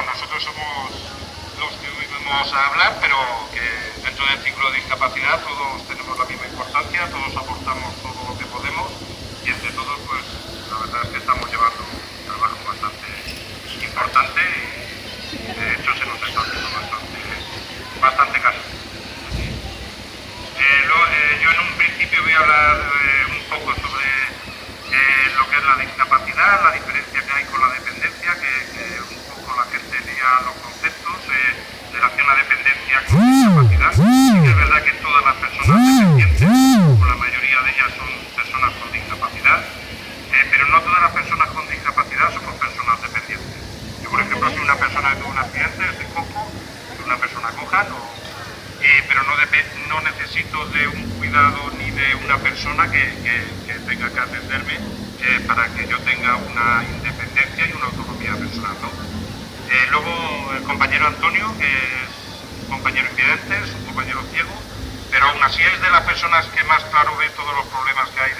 nosotros somos los que hoy vamos a hablar, pero que dentro del ciclo de discapacidad todos tenemos la misma importancia, todos aportamos todo lo que podemos y entre todos, pues la verdad es que estamos llevando un trabajo bastante importante y de hecho se nos está haciendo bastante caso. Yo en un principio voy a hablar un poco sobre lo que es la discapacidad, la diferencia que hay con la dependencia, que un poco la gente lea los conceptos de relación a dependencia con discapacidad. Sí que es verdad que todas las personas dependientes, o la mayoría de ellas son personas con discapacidad, pero no todas las personas con discapacidad somos personas dependientes. Yo, por ejemplo, soy una persona que tuvo un accidente, estoy cojo, soy una persona coja, pero no necesito de un cuidado ni de una persona que tenga que atenderme para que yo tenga una independencia y una autonomía personal, ¿no? Luego el compañero Antonio, que es un compañero invidente, es un compañero ciego, pero aún así es de las personas que más claro ve todos los problemas que hay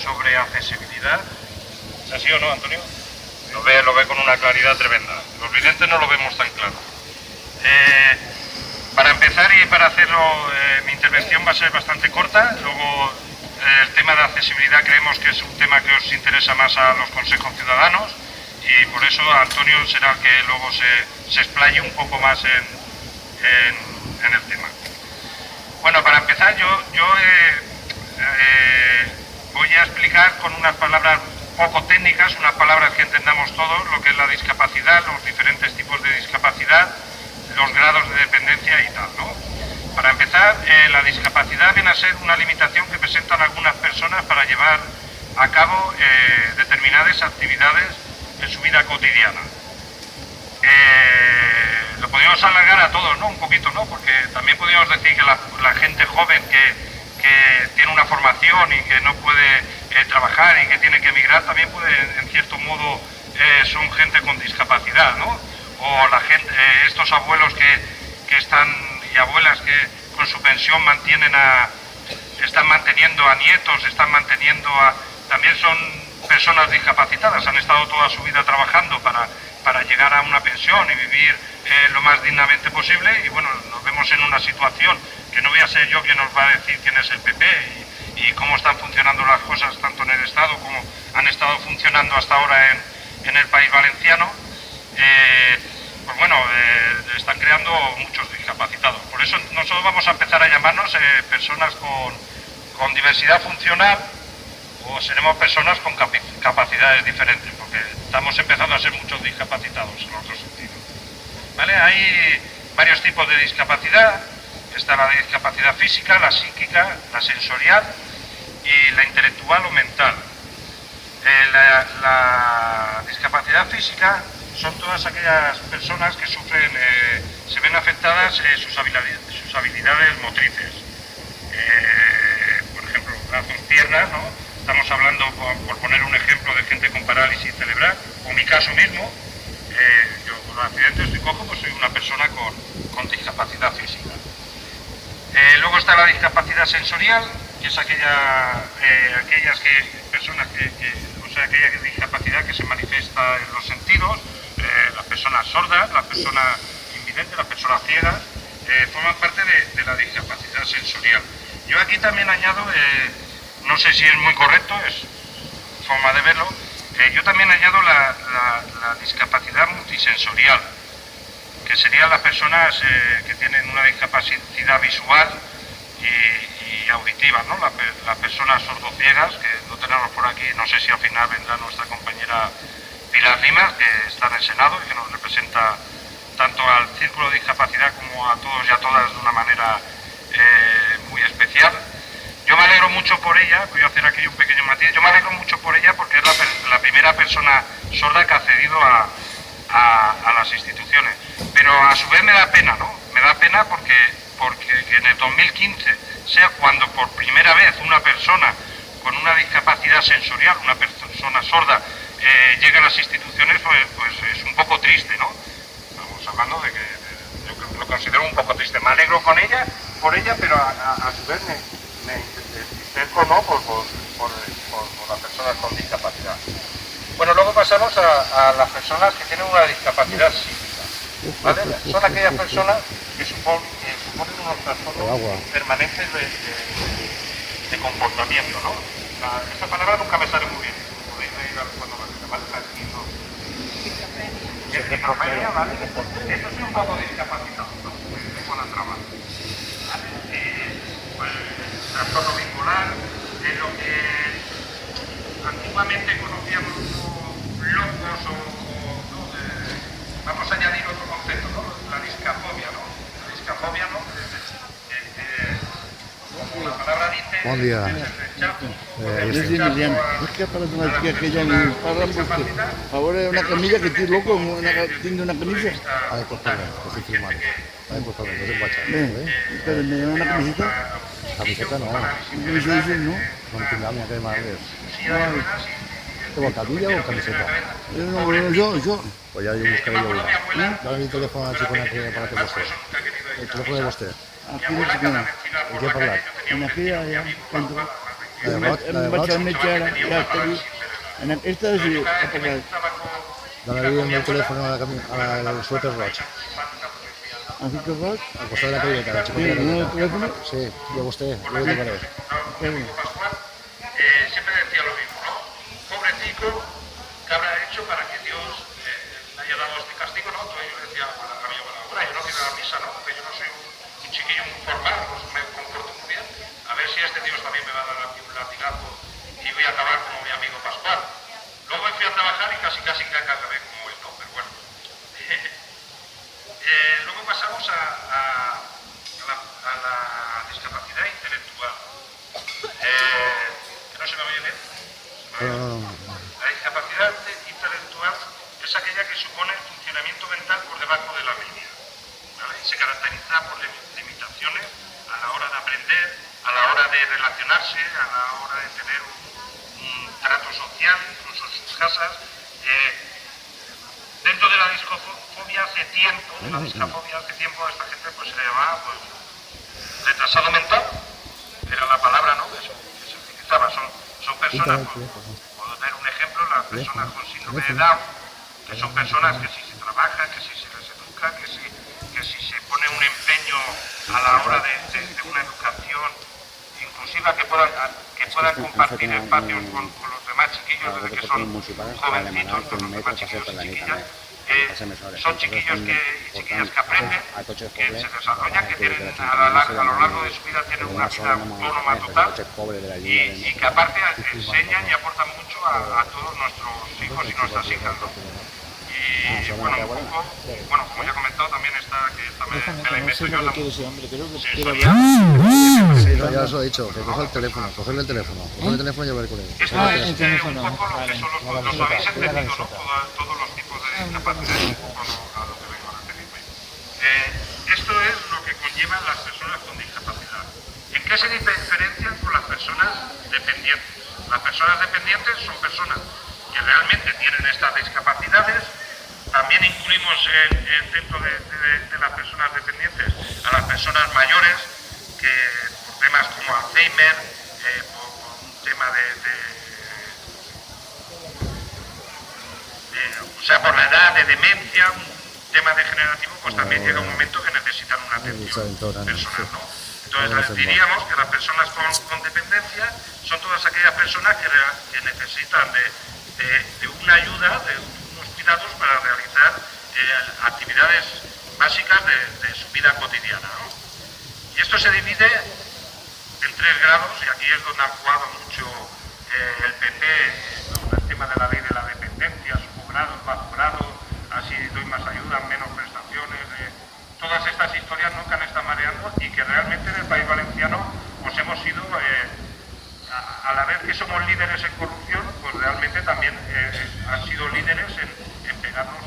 sobre accesibilidad. ¿Es así o no, Antonio? Lo ve con una claridad tremenda. Los videntes no lo vemos tan claro. Para empezar y para hacerlo, mi intervención va a ser bastante corta. Luego, el tema de accesibilidad creemos que es un tema que os interesa más a los consejos ciudadanos y por eso Antonio será el que luego se explaye un poco más en el tema. Bueno, para empezar yo voy a explicar con unas palabras poco técnicas, unas palabras que entendamos todos, lo que es la discapacidad, los diferentes tipos de discapacidad, los grados de dependencia y tal, ¿no? Para empezar, la discapacidad viene a ser una limitación que presentan algunas personas para llevar a cabo determinadas actividades en su vida cotidiana. Lo podríamos alargar a todos, ¿no? Un poquito, ¿no? Porque también podríamos decir que la gente joven que tiene una formación y que no puede trabajar y que tiene que emigrar, también puede, en cierto modo, son gente con discapacidad, ¿no? O la gente, estos abuelos que están y abuelas que con su pensión están manteniendo a nietos, también son personas discapacitadas, han estado toda su vida trabajando para llegar a una pensión y vivir lo más dignamente posible y bueno, nos vemos en una situación que no voy a ser yo quien nos va a decir quién es el PP y cómo están funcionando las cosas tanto en el Estado como han estado funcionando hasta ahora en el País Valenciano. Pues bueno, están creando muchos discapacitados. Por eso nosotros vamos a empezar a llamarnos personas con diversidad funcional o seremos personas con capacidades diferentes, porque estamos empezando a ser muchos discapacitados en otro sentido. ¿Vale? Hay varios tipos de discapacidad. Está la discapacidad física, la psíquica, la sensorial y la intelectual o mental. La discapacidad física son todas aquellas personas que sufren, se ven afectadas sus habilidades motrices. Por ejemplo, brazos, piernas, ¿no? Estamos hablando, por poner un ejemplo, de gente con parálisis cerebral, o mi caso mismo, yo por un accidente estoy cojo, pues soy una persona con discapacidad física. Luego está la discapacidad sensorial, que es aquella discapacidad que se manifiesta en los sentidos. Las personas sordas, las personas invidentes, las personas ciegas, forman parte de la discapacidad sensorial. Yo aquí también añado, no sé si es muy correcto, es forma de verlo, yo también añado la discapacidad multisensorial, que serían las personas que tienen una discapacidad visual y auditiva, ¿no? Las personas sordociegas, que lo tenemos por aquí, no sé si al final vendrá nuestra compañera Pilar Limas, que está en el Senado y que nos representa tanto al Círculo de Discapacidad como a todos y a todas de una manera muy especial. Yo me alegro mucho por ella, voy a hacer aquí un pequeño matiz, yo me alegro mucho por ella porque es la primera persona sorda que ha accedido a las instituciones, pero a su vez me da pena, ¿no? Me da pena porque en el 2015 sea cuando por primera vez una persona con una discapacidad sensorial, una persona sorda, llega a las instituciones, pues es un poco triste, ¿no? Estamos hablando de que yo lo considero un poco triste. Me alegro por ella, pero a su vez me entristezco, ¿no? por las personas con discapacidad. Bueno, luego pasamos a las personas que tienen una discapacidad psíquica. ¿vale? Son aquellas personas que suponen unos trastornos permanentes de comportamiento, ¿no? Esta palabra nunca me sale muy bien, podéis leer cuando me diga, ¿vale? Esquizofrenia, ¿vale? Esto es un poco discapacitado, ¿no? Con la trama. ¿Vale? Pues, trastorno bipolar, de lo que antiguamente conocíamos como locos o ¿no? Vamos a añadir otro concepto, ¿no? La discafobia, ¿no? La discafobia, ¿no? Como la palabra dice, buen día. Es que parece una chica que ya me pagan porque ahora una camilla que estoy loco, tiene una camisa. Ay, pues perdón, que estoy filmando. Ay, pues perdón, que soy guacha. Pero me llama una camiseta. Camiseta no, ¿Qué me dices, no? no entiendo a mí, que más es. Ay, ¿Tengo camilla o camiseta? Yo. Pues ya yo buscaré yo una. Dame mi teléfono a la chica para que busque. El teléfono de usted. Aquí no se queda. ¿Y qué hablar? En aquí ya, cuando La de Roch. me echara, ya estoy. Esta sí, Dame bien el teléfono al suéter Roch. así que vas. Al costado de la camioneta, la chica de la camioneta. ¿Teléfono? Sí, yo usted, luego te paré. Siempre decía lo mismo, ¿no? Pobrecico, ¿qué habrá hecho para que Dios le haya dado este castigo, ¿no? Entonces yo le decía a mi abuela, yo no quiero ir a la misa, ¿no? Porque yo no soy un chiquillo muy formal, pues me comporto muy bien. A ver si este Dios también me va a dar un latigazo y voy a acabar como mi amigo Pascual. Luego fui a trabajar y casi que acabé como él, ¿no? Pero bueno. Luego pasamos a la discapacidad intelectual. Que no se me oye bien. La discapacidad intelectual es aquella que supone el funcionamiento mental por debajo de la media, ¿vale? Y se caracteriza por limitaciones a la hora de aprender, a la hora de relacionarse, a la hora de tener un trato social, incluso en sus casas. Dentro de la discafobia hace tiempo, esta gente pues se le llamaba pues, retrasado mental, era la palabra, ¿no? Que se utilizaba. Son personas, puedo dar un ejemplo, las personas con síndrome de Down, que son personas que si se trabaja, que si se les educa, que si se pone un empeño a la hora de una educación inclusiva, que puedan compartir espacios con los demás chiquillos desde que son jovencitos, con los demás chiquillos y chiquillas. Son chiquillos y chiquillas que aprenden, que se desarrollan, que tienen a lo largo de su vida tienen una vida autónoma total y que aparte enseñan y aportan mucho a todos nuestros hijos y nuestras hijas, ¿no? Y bueno, un poco, como ya he comentado, también me la invento yo la sensorial. Sí, no, ya os lo he dicho, que coja el teléfono, cogerle el teléfono y hablar con él. Esto es un poco lo que son los habéis entendido, ¿no? Todos los tipos de discapacidades, un poco a lo que vengo a referirme. Esto es lo que conllevan las personas con discapacidad. ¿En qué se diferencian con las personas dependientes? Las personas dependientes son personas que realmente tienen estas discapacidades. También incluimos dentro de las personas dependientes a las personas mayores que por temas como Alzheimer, por un tema o sea, por la edad, de demencia, un tema degenerativo, pues también llega un momento que necesitan una atención personal, ¿no? Entonces diríamos que las personas con dependencia son todas aquellas personas que necesitan de una ayuda, de unos cuidados para realizar actividades básicas de su vida cotidiana, ¿no? Y esto se divide en 3 grados, y aquí es donde ha jugado mucho el PP con el tema de la ley de la dependencia, subgrados, bajo grados, así doy más ayuda, menos prestaciones, todas estas historias no que han estado mareando y que realmente en el País Valenciano pues hemos sido, a la vez que somos líderes en corrupción, pues realmente también han sido líderes en pegarnos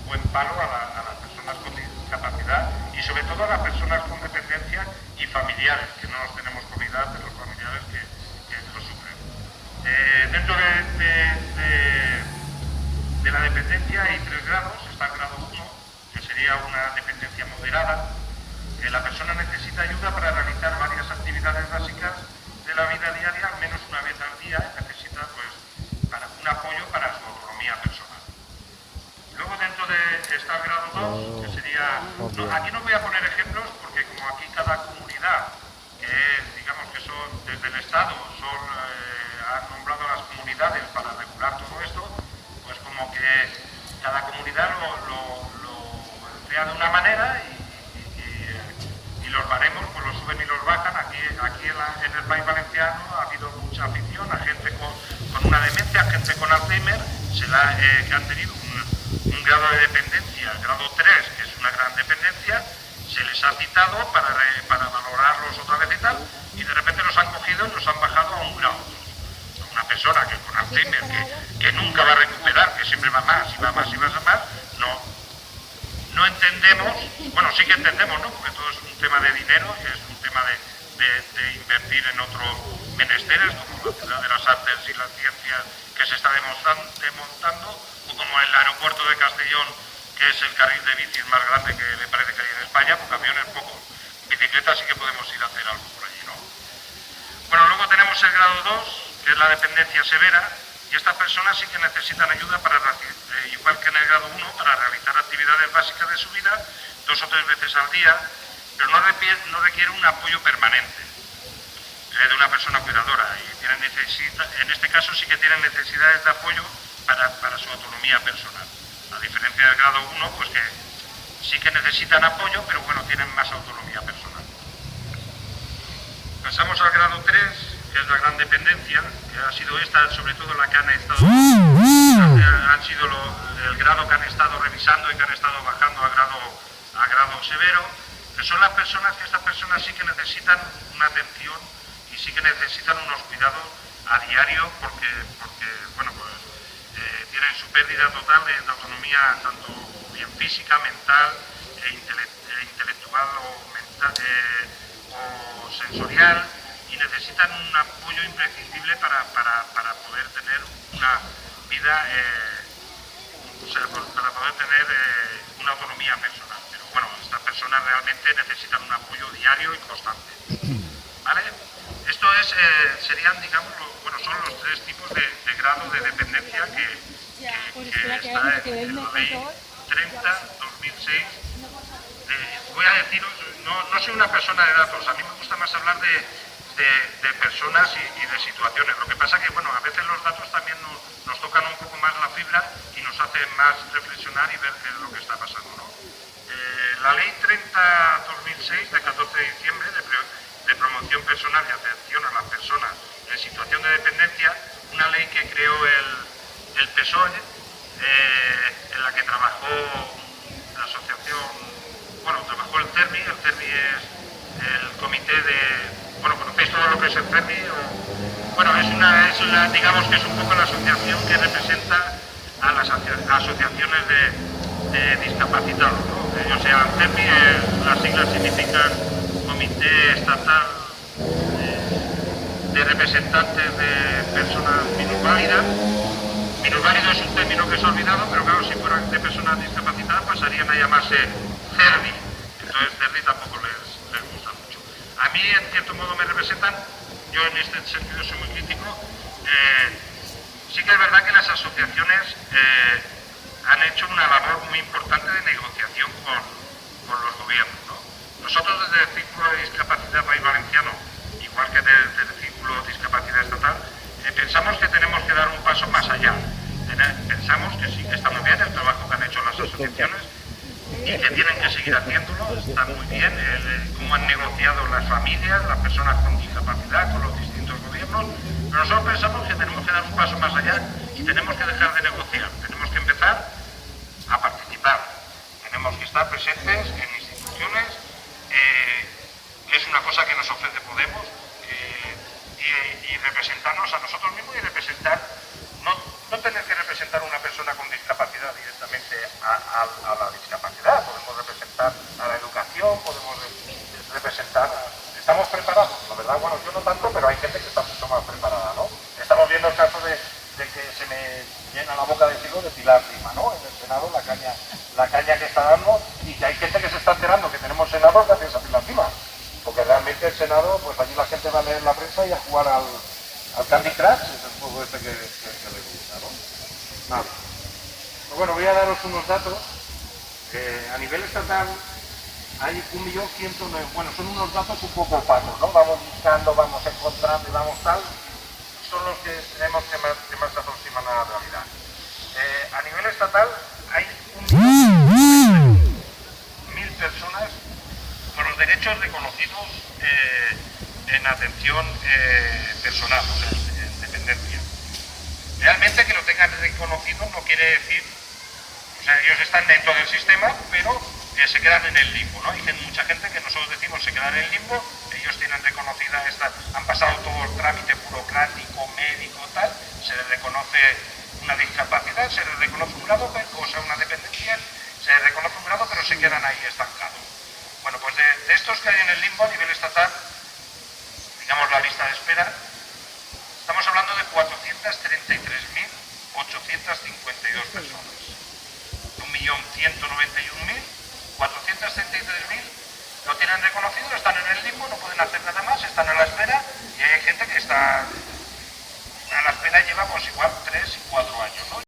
buen palo a las personas con discapacidad y sobre todo a las personas con dependencia y familiares, que no nos tenemos que olvidar de los familiares que lo sufren. Dentro de la dependencia hay 3 grados, está el grado 1, que sería una dependencia moderada. La persona necesita ayuda para realizar varias actividades básicas de la vida diaria, al menos una vez al día, necesita pues, un apoyo para su autonomía personal. Luego dentro de está el grado 2, que sería desde el Estado han nombrado a las comunidades para regular todo esto, pues como que cada comunidad lo emplea de una manera y los baremos pues los suben y los bajan. Aquí en el País Valenciano ha habido mucha afición a gente con una demencia, gente con Alzheimer, que han tenido un grado de dependencia, grado 3, que es una gran dependencia, se les ha citado para valorarlos otra vez y tal, y de repente los han cogido y los han bajado a un grado 2. Una persona que con Alzheimer, que nunca va a recuperar, que siempre va más y va más y va más, no entendemos, bueno, sí que entendemos, ¿no? Porque todo es un tema de dinero y es un tema de invertir en otros menesteres, como la Ciudad de las Artes y las Ciencias que se está desmontando, o como el aeropuerto de Castellón, que es el carril de bicis más grande que me parece que hay en España, porque aviones pocos, bicicletas sí que podemos ir a hacer algo por allí, ¿no? Bueno, luego tenemos el grado 2, que es la dependencia severa, y estas personas sí que necesitan ayuda igual que en el grado 1, para realizar actividades básicas de su vida 2 o 3 veces al día, pero no requiere un apoyo permanente de una persona cuidadora, y en este caso sí que tienen necesidades de apoyo para su autonomía personal. A diferencia del grado 1, pues que sí que necesitan apoyo, pero bueno, tienen más autonomía personal. Pasamos al grado 3, que es la gran dependencia, que ha sido esta, sobre todo la que han sido el grado que han estado revisando y que han estado bajando a grado severo, que son las personas que estas personas sí que necesitan una atención y sí que necesitan unos cuidados a diario, porque bueno, pues tienen su pérdida total de autonomía, tanto bien física, mental, intelectual o sensorial, y necesitan un apoyo imprescindible para poder tener una vida, para poder tener una autonomía personal. Pero bueno, estas personas realmente necesitan un apoyo diario y constante, ¿vale? Esto serían, digamos, son los 3 tipos de grado de dependencia que está en la ley 30/2006. Voy a deciros, no soy una persona de datos, a mí me gusta más hablar de personas y de situaciones. Lo que pasa que, bueno, a veces los datos también nos tocan un poco más la fibra y nos hacen más reflexionar y ver qué es lo que está pasando, ¿no? La ley 30/2006 de 14 de diciembre de promoción personal y atención a las personas en situación de dependencia, una ley que creó el PSOE, en la que trabajó la asociación, bueno, trabajó el CERMI. El CERMI es el comité bueno, ¿conocéis todo lo que es el CERMI? Bueno, digamos que es un poco la asociación que representa a las asociaciones de discapacitados, ¿no? Ellos se llaman CERMI, las siglas significan Comité Estatal de Representantes de Personas Minusválidas. Minusválido es un término que se ha olvidado, pero claro, si fueran de personas discapacitadas pasarían a llamarse CERMI. Entonces CERMI tampoco les gusta mucho. A mí, en cierto modo, me representan. Yo en este sentido soy muy crítico. Sí que es verdad que las asociaciones han hecho una labor muy importante de negociación con los gobiernos, ¿no? Nosotros desde el Círculo de Discapacidad País Valenciano, igual que desde el Círculo de Discapacidad Estatal, pensamos que tenemos que dar un paso más allá. Pensamos que sí, que está muy bien el trabajo que han hecho las asociaciones y que tienen que seguir haciéndolo. Está muy bien cómo han negociado las familias, las personas con discapacidad, con los distintos gobiernos, pero nosotros pensamos que tenemos que dar un paso más allá y tenemos que dejar de negociar. Tenemos que empezar a participar. Tenemos que estar presentes en instituciones, que es una cosa que nos ofrece Podemos, y representarnos a nosotros mismos y representar, no tener que representar a una persona con discapacidad directamente a la discapacidad. Podemos representar a la educación, podemos representar estamos preparados, la verdad, bueno, yo no tanto, pero hay gente que está mucho más preparada, ¿no? Estamos viendo el caso de que se me llena la boca de decirlo de Pilar Lima, ¿no? En el Senado, la caña que está dando, y que hay gente que se está enterando que tenemos Senado gracias a Pilar Lima. Porque realmente el Senado, pues allí la gente va a leer la prensa y a jugar al Candy Crush, es el juego este que le gusta, ¿no? Vale. Pues bueno, voy a daros unos datos. A nivel estatal, hay 1.109.000, bueno, son unos datos un poco opacos, ¿no? Vamos buscando, vamos encontrando y vamos tal, son los que tenemos que más se aproximan a la realidad. A nivel estatal hay 1.000 personas con los derechos reconocidos en atención personal, o sea, en dependencia. Realmente que lo tengan reconocido no quiere decir, o sea, ellos están dentro del sistema, pero se quedan en el limbo, ¿no? Dicen mucha gente que nosotros decimos se quedan en el limbo, ellos tienen reconocida esta, han pasado todo el trámite burocrático, médico, tal, se les reconoce una discapacidad, se les reconoce un grado, o sea, una dependencia, se les reconoce un grado, pero se quedan ahí estancados. Bueno, pues de estos que hay en el limbo a nivel estatal, digamos la lista de espera, estamos hablando de 433.852 personas. 1.191.433.000 lo tienen reconocido, están en el limbo, no pueden hacer nada más, están a la espera y hay gente que está a la espera, lleva pues igual 3 y 4 años, ¿no?